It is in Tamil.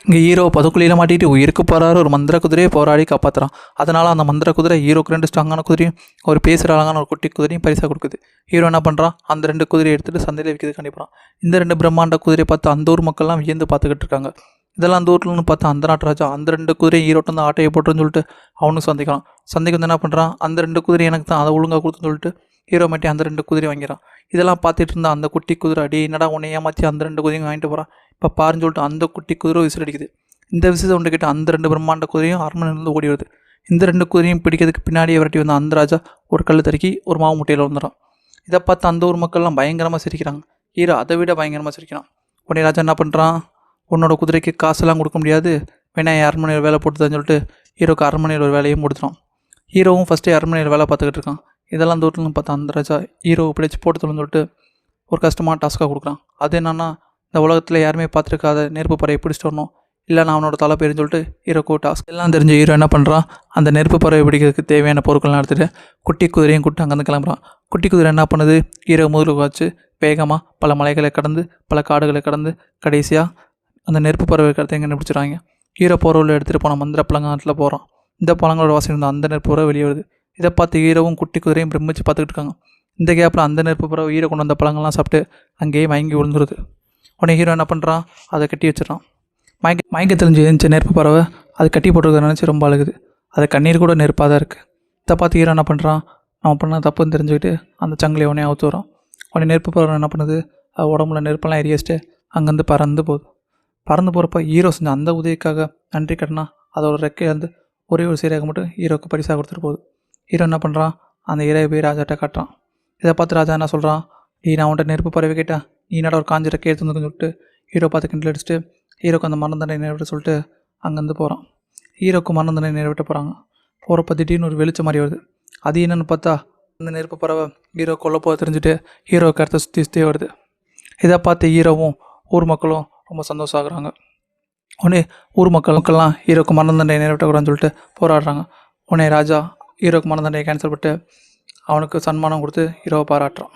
இங்கே ஹீரோ பதுக்குழியில் மாட்டிட்டு உயிருக்கு போகிறாரு. ஒரு மந்திர குதிரையை போராடி காப்பாற்றுறான். அதனால் அந்த மந்திர குதிரை ஹீரோக்கு 2 ஸ்ட்ராங்கான குதிரையும் ஒரு பேசுகிற அழகான ஒரு குட்டி குதிரையும் பரிசாக கொடுக்குது. ஹீரோ என்ன பண்ணுறான், அந்த 2 குதிரையை எடுத்துகிட்டு சந்தையில் விற்கிறது கண்டிப்பான். இந்த 2 பிரம்மாண்ட குதிரையை பார்த்து அந்த ஊர் மக்கள்லாம் வியந்து பார்த்துக்கிட்டு இருக்காங்க. இதெல்லாம் அந்த ஊர்லன்னு பார்த்தா அந்த நாட்டு ராஜா அந்த 2 குதிரையும் ஹீரோட்டு வந்து ஆட்டையை போட்டுன்னு சொல்லிட்டு அவனுக்கு சந்திக்கலாம். சந்தைக்கு வந்து என்ன பண்ணுறான், அந்த 2 குதிரை எனக்கு தான், அதை ஒழுங்காக கொடுத்துன்னு சொல்லிட்டு ஹீரோ மாட்டி அந்த 2 குதிரை வாங்கிறான். இதெல்லாம் பார்த்துட்டு இருந்தா அந்த குட்டி குதிரை அடி என்னடா உன்னை ஏமாற்றி அந்த 2 குதிரையும் வாங்கிட்டு போகிறான், இப்போ பாருன்னு சொல்லிட்டு அந்த குட்டி குதிரை விசிலடிக்குது. இந்த விஷயத்தை ஒன்று கிட்ட அந்த 2 பிரம்மாண்ட குதிரையும் அரண்மனையிலேருந்து ஓடி வருது. இந்த 2 குதிரையும் பிடிக்கிறதுக்கு பின்னாடியே விரட்டி வந்த அந்த ராஜா ஒரு கல் தடுக்கி ஒரு மாவு முட்டையில் வந்துடுறான். இதை பார்த்து அந்த ஊர் மக்கள்லாம் பயங்கரமாக சிரிக்கிறாங்க. ஹீரோ அதை விட பயங்கரமாக சிரிக்கிறான். உடனே ராஜா என்ன பண்ணுறான், உன்னோட குதிரைக்கு காசெல்லாம் கொடுக்க முடியாது, வேணா என் அரண்மனையில் வேலை போட்டுதான்னு சொல்லிட்டு ஹீரோக்கு அரண்மனையில் ஒரு வேலையும் கொடுத்துறான். ஹீரோவும் ஃபஸ்ட்டே அரண்மனையில் வேலை பார்த்துக்கிட்டு இருக்கான். இதெல்லாம் தூரத்துலன்னு பார்த்தா அந்த ராஜா ஹீரோவை பிடிச்சி போட்டுன்னு சொல்லிட்டு ஒரு கஷ்டமான டாஸ்க்காக கொடுக்குறான். அது என்னன்னா, இந்த உலகத்தில் யாருமே பார்த்துருக்காத நெருப்பு பறவை பிடிச்சிட்டு வரணும், இல்லை நான் அவனோட தலை பேருன்னு சொல்லிட்டு ஹீரோக்கு டாஸ்க் எல்லாம் தெரிஞ்ச ஹீரோ என்ன பண்ணுறான், அந்த நெருப்பு பறவை பிடிக்கிறதுக்கு தேவையான பொருட்கள்லாம் எடுத்துகிட்டு குட்டி குதிரையும் கூட்டு அங்கேருந்து கிளம்புறான். குட்டி குதிரை என்ன பண்ணுது, ஹீரோ முதலுக்கு வச்சு வேகமாக பல மலைகளை கடந்து பல காடுகளை கடந்து கடைசியாக அந்த நெருப்பு பறவை கடத்தை எங்கே பிடிச்சிடுறாங்க. ஹீரோ போகிறவள்ள எடுத்துகிட்டு போன மந்திர பழங்காட்டில் போகிறான். இந்த பழங்களோட வாசனை இருந்த அந்த நெருப்பு பறவை வெளியே வருது. இதை பார்த்து ஹீரோவும் குட்டி குதிரையும் பிரமிச்சு பார்த்துக்கிட்டு இருக்காங்க. இந்த கேப்பில் அந்த நெருப்பு பறவை ஹீரோ கொண்டு வந்த பழங்கள்லாம் சாப்பிட்டு அங்கேயே மயங்கி விழுந்துருது. உடனே ஹீரோ என்ன பண்ணுறான், அதை கட்டி வச்சிடறான். மயக்க தெரிஞ்சு எழுந்துச்ச நெருப்பு பறவை அது கட்டி போட்டுருக்க நினச்சி ரொம்ப அழுகுது. அது கண்ணீர் கூட நெருப்பாக தான் இருக்குது. இதை பார்த்து ஹீரோ என்ன பண்ணுறான், நம்ம பண்ண தப்புன்னு தெரிஞ்சுக்கிட்டு அந்த சங்கிலி உடனே அவுத்து வரான். உடனே நெருப்பு பறவை என்ன பண்ணுது, அது உடம்புல நெருப்பெல்லாம் எரியிச்சிட்டு அங்கேருந்து பறந்து போகுது. பறந்து போகிறப்ப ஹீரோ செஞ்ச அந்த உதவிக்காக நன்றி கட்டினா அதோட ரெக்கையிலேருந்து ஒரே ஒரு சீரக மட்டும் ஹீரோக்கு பரிசாக கொடுத்துட்டு போகுது. ஹீரோ என்ன பண்ணுறான், அந்த இறையை போய் ராஜாட்ட காட்டுறான். இதை பார்த்து ராஜா என்ன சொல்கிறான், நான் உன்ட்ட நெருப்பு பறவை கேட்டேன், நீ என்னடா ஒரு காஞ்சி ரெக்கை எடுத்து வந்துன்னு சொல்லிட்டு ஹீரோ பார்த்து கிண்டல் அடிச்சுட்டு ஹீரோக்கு அந்த மரண தண்டனை நிறைவேற்ற சொல்லிட்டு அங்கேருந்து போகிறான். ஹீரோக்கு மரண தண்டனை நிறைவேற்ற போகிறாங்க. போகிறப்ப திடீர்னு ஒரு வெளிச்சம் மாதிரி வருது. அது என்னென்னு பார்த்தா அந்த நெருப்பு பறவை ஹீரோ கொல்ல போக தெரிஞ்சுட்டு ஹீரோக்கு அடுத்த சுற்றி வருது. இதை பார்த்து ஹீரோவும் ஊர் மக்களும் ரொம்ப சந்தோஷம் ஆகுறாங்க. உடனே ஊர் மக்கள்லாம் ஹீரோக்கு மரண தண்டனை நிறைவேற்றக்கூடாதுன்னு சொல்லிட்டு போராடுறாங்க. உடனே ராஜா ஹீரோக்கு மரண தண்டனை கேன்சல் பண்ணிட்டு அவனுக்கு சன்மானம் கொடுத்து ஹீரோவை பாராட்டுறான்.